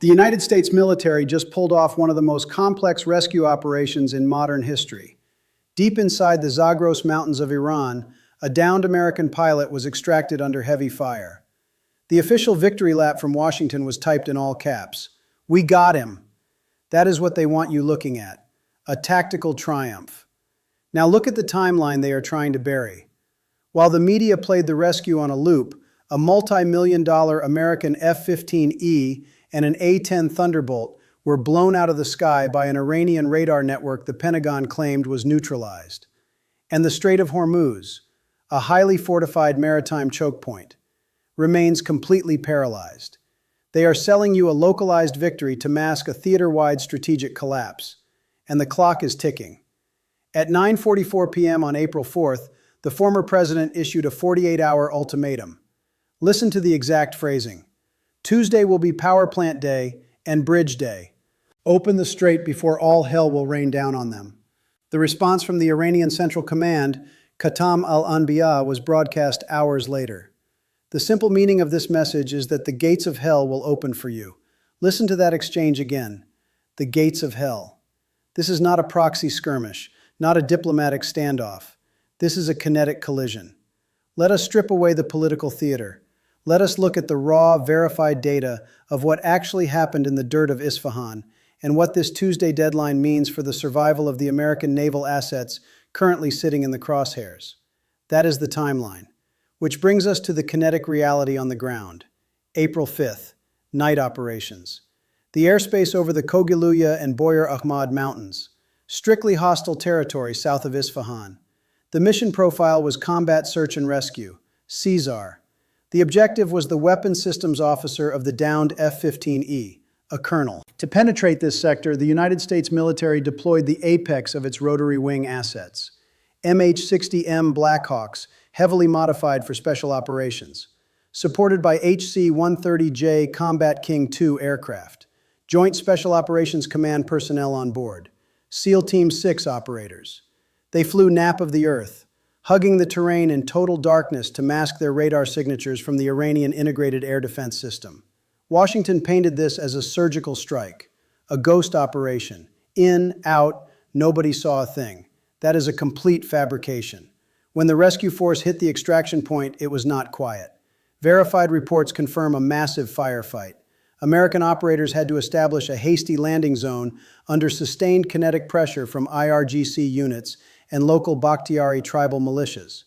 The United States military just pulled off one of the most complex rescue operations in modern history. Deep inside the Zagros mountains of Iran, a downed American pilot was extracted under heavy fire. The official victory lap from Washington was typed in all caps. "We got him." That is what they want you looking at. A tactical triumph. Now look at the timeline they are trying to bury. While the media played the rescue on a loop, a multi-million-dollar American F-15E and an A-10 Thunderbolt were blown out of the sky by an Iranian radar network the Pentagon claimed was neutralized. And the Strait of Hormuz, a highly fortified maritime choke point, remains completely paralyzed. They are selling you a localized victory to mask a theater-wide strategic collapse. And the clock is ticking. At 9:44 p.m. on April 4th, the former president issued a 48-hour ultimatum. Listen to the exact phrasing. Tuesday will be power plant day and bridge day. Open the strait before all hell will rain down on them. The response from the Iranian Central Command, Khatam al-Anbiya, was broadcast hours later. The simple meaning of this message is that the gates of hell will open for you. Listen to that exchange again. The gates of hell. This is not a proxy skirmish, not a diplomatic standoff. This is a kinetic collision. Let us strip away the political theater. Let us look at the raw, verified data of what actually happened in the dirt of Isfahan and what this Tuesday deadline means for the survival of the American naval assets currently sitting in the crosshairs. That is the timeline. Which brings us to the kinetic reality on the ground. April 5th, night operations. The airspace over the Kogiluya and Boyar Ahmad mountains. Strictly hostile territory south of Isfahan. The mission profile was combat search and rescue, CSAR. The objective was the weapons systems officer of the downed F-15E, a colonel. To penetrate this sector, the United States military deployed the apex of its rotary wing assets. MH-60M Blackhawks, heavily modified for special operations. Supported by HC-130J Combat King II aircraft. Joint Special Operations Command personnel on board. SEAL Team 6 operators. They flew nap of the earth, hugging the terrain in total darkness to mask their radar signatures from the Iranian integrated air defense system. Washington painted this as a surgical strike, a ghost operation. In, out, nobody saw a thing. That is a complete fabrication. When the rescue force hit the extraction point, it was not quiet. Verified reports confirm a massive firefight. American operators had to establish a hasty landing zone under sustained kinetic pressure from IRGC units and local Bakhtiari tribal militias.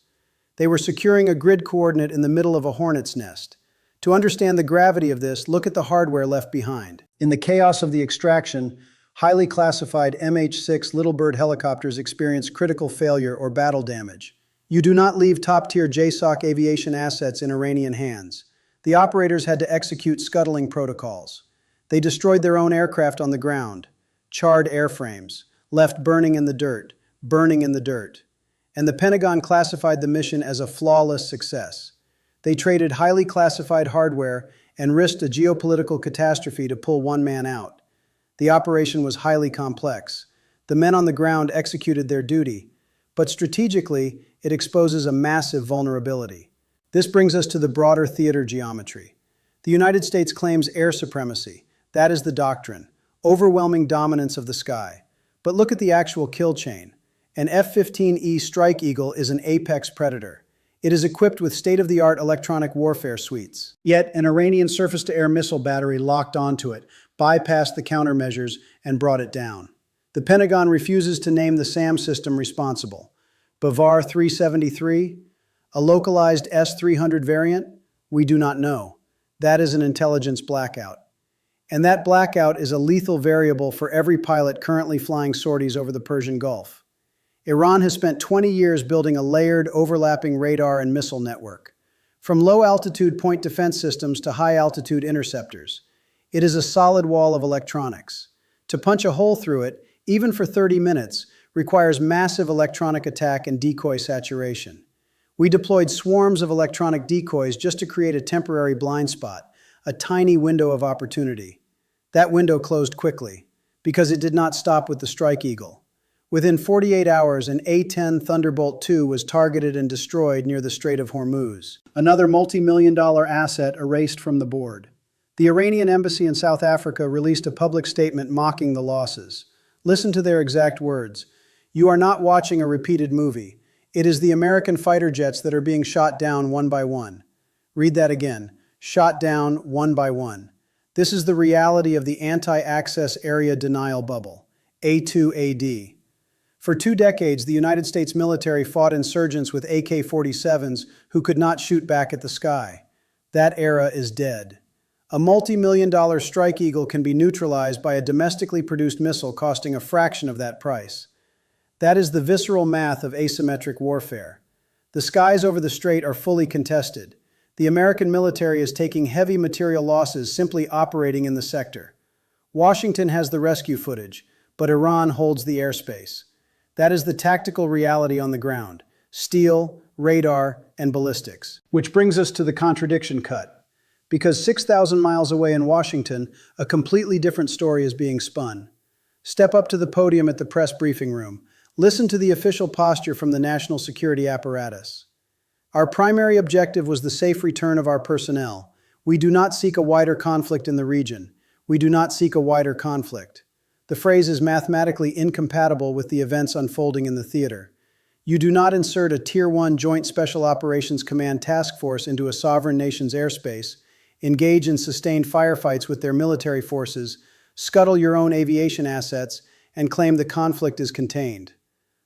They were securing a grid coordinate in the middle of a hornet's nest. To understand the gravity of this, look at the hardware left behind. In the chaos of the extraction, highly classified MH-6 Little Bird helicopters experienced critical failure or battle damage. You do not leave top-tier JSOC aviation assets in Iranian hands. The operators had to execute scuttling protocols. They destroyed their own aircraft on the ground, charred airframes, left burning in the dirt. And the Pentagon classified the mission as a flawless success. They traded highly classified hardware and risked a geopolitical catastrophe to pull one man out. The operation was highly complex. The men on the ground executed their duty, but strategically, it exposes a massive vulnerability. This brings us to the broader theater geometry. The United States claims air supremacy. That is the doctrine, overwhelming dominance of the sky. But look at the actual kill chain. An F-15E Strike Eagle is an apex predator. It is equipped with state-of-the-art electronic warfare suites. Yet, an Iranian surface-to-air missile battery locked onto it, bypassed the countermeasures, and brought it down. The Pentagon refuses to name the SAM system responsible. Bavar 373? A localized S-300 variant? We do not know. That is an intelligence blackout. And that blackout is a lethal variable for every pilot currently flying sorties over the Persian Gulf. Iran has spent 20 years building a layered, overlapping radar and missile network. From low-altitude point defense systems to high-altitude interceptors, it is a solid wall of electronics. To punch a hole through it, even for 30 minutes, requires massive electronic attack and decoy saturation. We deployed swarms of electronic decoys just to create a temporary blind spot, a tiny window of opportunity. That window closed quickly, because it did not stop with the Strike Eagle. Within 48 hours, an A-10 Thunderbolt II was targeted and destroyed near the Strait of Hormuz. Another multi-million-dollar asset erased from the board. The Iranian embassy in South Africa released a public statement mocking the losses. Listen to their exact words. "You are not watching a repeated movie. It is the American fighter jets that are being shot down one by one." Read that again. Shot down one by one. This is the reality of the anti-access area denial bubble, A2AD. For 2 decades, the United States military fought insurgents with AK-47s who could not shoot back at the sky. That era is dead. A multi-million-dollar Strike Eagle can be neutralized by a domestically produced missile costing a fraction of that price. That is the visceral math of asymmetric warfare. The skies over the strait are fully contested. The American military is taking heavy material losses simply operating in the sector. Washington has the rescue footage, but Iran holds the airspace. That is the tactical reality on the ground: steel, radar, and ballistics. Which brings us to the contradiction cut. Because 6,000 miles away in Washington, a completely different story is being spun. Step up to the podium at the press briefing room. Listen to the official posture from the national security apparatus. "Our primary objective was the safe return of our personnel. We do not seek a wider conflict in the region. We do not seek a wider conflict." The phrase is mathematically incompatible with the events unfolding in the theater. You do not insert a Tier 1 Joint Special Operations Command task force into a sovereign nation's airspace, engage in sustained firefights with their military forces, scuttle your own aviation assets, and claim the conflict is contained.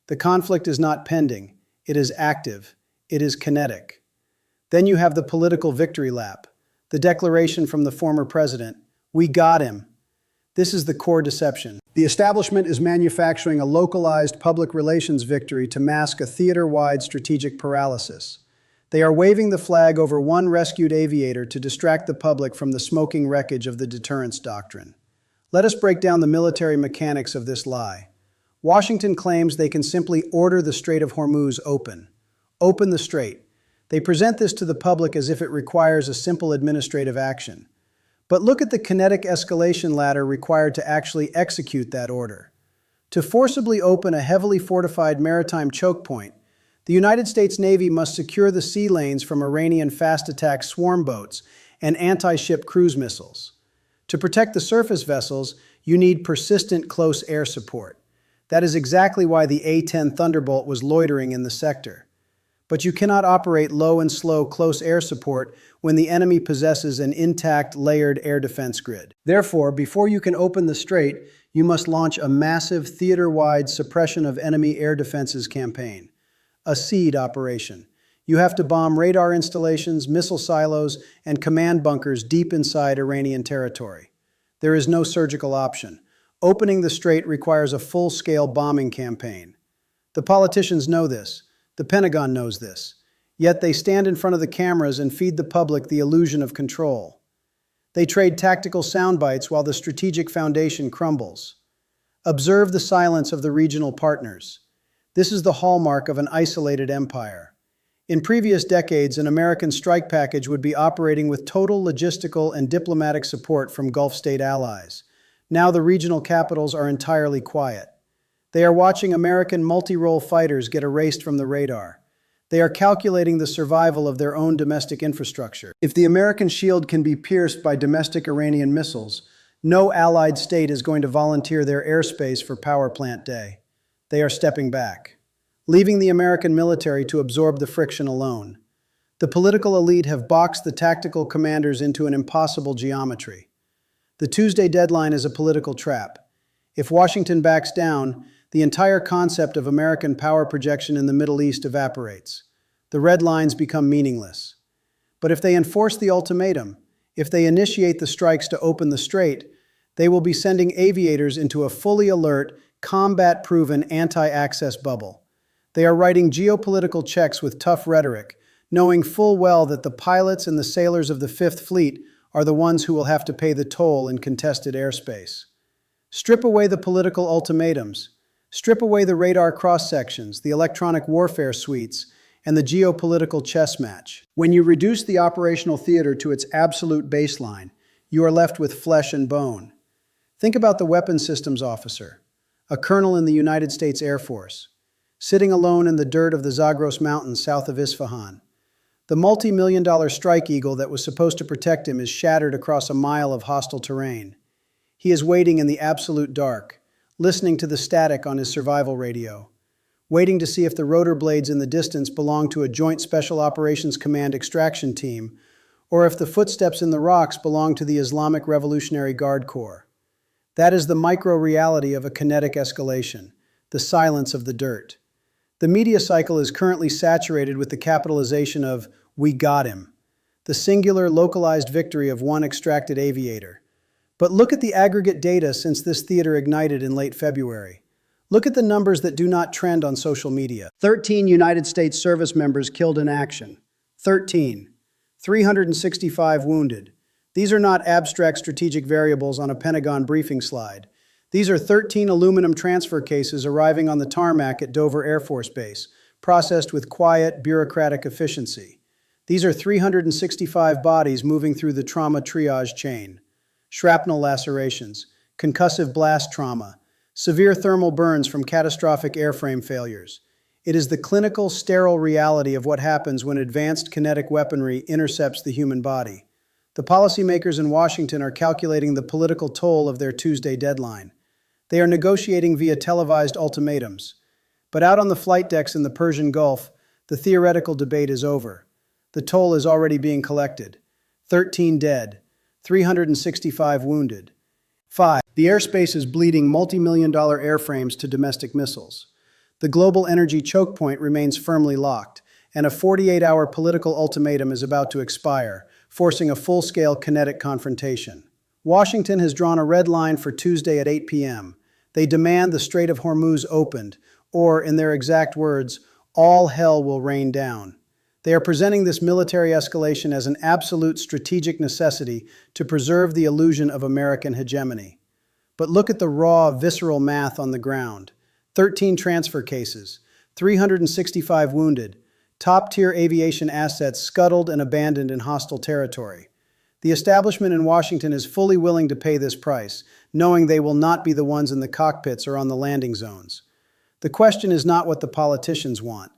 The conflict is not pending. It is active. It is kinetic. Then you have the political victory lap, the declaration from the former president, "We got him." This is the core deception. The establishment is manufacturing a localized public relations victory to mask a theater-wide strategic paralysis. They are waving the flag over one rescued aviator to distract the public from the smoking wreckage of the deterrence doctrine. Let us break down the military mechanics of this lie. Washington claims they can simply order the Strait of Hormuz open. Open the strait. They present this to the public as if it requires a simple administrative action. But look at the kinetic escalation ladder required to actually execute that order. To forcibly open a heavily fortified maritime choke point, the United States Navy must secure the sea lanes from Iranian fast-attack swarm boats and anti-ship cruise missiles. To protect the surface vessels, you need persistent close air support. That is exactly why the A-10 Thunderbolt was loitering in the sector. But you cannot operate low and slow close air support when the enemy possesses an intact, layered air defense grid. Therefore, before you can open the strait, you must launch a massive theater-wide suppression of enemy air defenses campaign, a SEAD operation. You have to bomb radar installations, missile silos, and command bunkers deep inside Iranian territory. There is no surgical option. Opening the strait requires a full-scale bombing campaign. The politicians know this. The Pentagon knows this. Yet they stand in front of the cameras and feed the public the illusion of control. They trade tactical sound bites while the strategic foundation crumbles. Observe the silence of the regional partners. This is the hallmark of an isolated empire. In previous decades, an American strike package would be operating with total logistical and diplomatic support from Gulf state allies. Now the regional capitals are entirely quiet. They are watching American multi-role fighters get erased from the radar. They are calculating the survival of their own domestic infrastructure. If the American shield can be pierced by domestic Iranian missiles, no allied state is going to volunteer their airspace for power plant day. They are stepping back, leaving the American military to absorb the friction alone. The political elite have boxed the tactical commanders into an impossible geometry. The Tuesday deadline is a political trap. If Washington backs down, the entire concept of American power projection in the Middle East evaporates. The red lines become meaningless. But if they enforce the ultimatum, if they initiate the strikes to open the strait, they will be sending aviators into a fully alert, combat-proven anti-access bubble. They are writing geopolitical checks with tough rhetoric, knowing full well that the pilots and the sailors of the Fifth Fleet are the ones who will have to pay the toll in contested airspace. Strip away the political ultimatums. Strip away the radar cross-sections, the electronic warfare suites, and the geopolitical chess match. When you reduce the operational theater to its absolute baseline, you are left with flesh and bone. Think about the weapons systems officer, a colonel in the United States Air Force, sitting alone in the dirt of the Zagros Mountains south of Isfahan. The multi-million-dollar Strike Eagle that was supposed to protect him is shattered across a mile of hostile terrain. He is waiting in the absolute dark, listening to the static on his survival radio, waiting to see if the rotor blades in the distance belong to a Joint Special Operations Command extraction team, or if the footsteps in the rocks belong to the Islamic Revolutionary Guard Corps. That is the micro-reality of a kinetic escalation, the silence of the dirt. The media cycle is currently saturated with the capitalization of "we got him," the singular, localized victory of one extracted aviator. But look at the aggregate data since this theater ignited in late February. Look at the numbers that do not trend on social media. 13 United States service members killed in action. 13. 365 wounded. These are not abstract strategic variables on a Pentagon briefing slide. These are 13 aluminum transfer cases arriving on the tarmac at Dover Air Force Base, processed with quiet, bureaucratic efficiency. These are 365 bodies moving through the trauma triage chain. Shrapnel lacerations, concussive blast trauma, severe thermal burns from catastrophic airframe failures. It is the clinical, sterile reality of what happens when advanced kinetic weaponry intercepts the human body. The policymakers in Washington are calculating the political toll of their Tuesday deadline. They are negotiating via televised ultimatums. But out on the flight decks in the Persian Gulf, the theoretical debate is over. The toll is already being collected. 13 dead, 365 wounded. 5. The airspace is bleeding multi-million-dollar airframes to domestic missiles. The global energy choke point remains firmly locked, and a 48-hour political ultimatum is about to expire, forcing a full-scale kinetic confrontation. Washington has drawn a red line for Tuesday at 8 p.m. They demand the Strait of Hormuz opened, or, in their exact words, all hell will rain down. They are presenting this military escalation as an absolute strategic necessity to preserve the illusion of American hegemony. But look at the raw, visceral math on the ground. 13 transfer cases, 365 wounded, top-tier aviation assets scuttled and abandoned in hostile territory. The establishment in Washington is fully willing to pay this price, knowing they will not be the ones in the cockpits or on the landing zones. The question is not what the politicians want.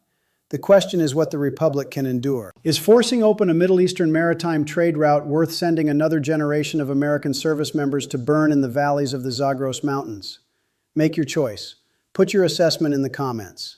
The question is what the Republic can endure. Is forcing open a Middle Eastern maritime trade route worth sending another generation of American service members to burn in the valleys of the Zagros Mountains? Make your choice. Put your assessment in the comments.